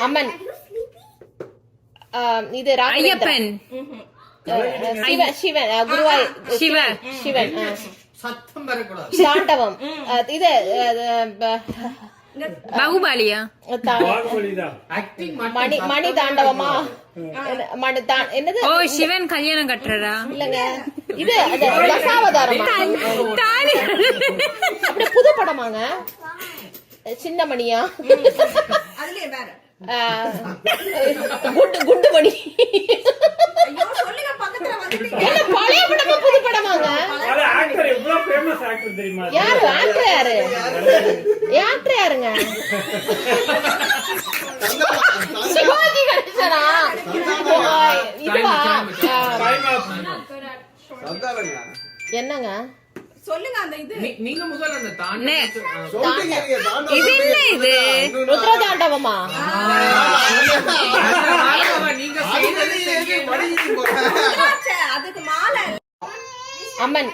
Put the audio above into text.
அம்மன் இது ஐயப்பன் சிவன் குருவாய் சிவன் சத்தம் வரக்கூடாது. தாண்டவம் இது பாகுபாலியா மணி தாண்டவமா என்னது? ஓ சிவன் கல்யாணம் கட்டுறா இல்லங்க, இது தசாவதாரமா? அப்படி புது படமாங்க? சின்னமணியா? குண்டுமணி என்ன பழைய படமா புது படமாங்க? யாரு ஆக்டர்? ஆக்டர் யாருங்க? சிவாஜி கணேசனா? இதுவா? என்னங்க சொல்லுங்க. அந்த இது நீங்க முதல்ல அந்த இது என்ன இது? ருத்ர தாண்டவமா? நீங்க செய்தது அதுக்கு மாலை அம்மன்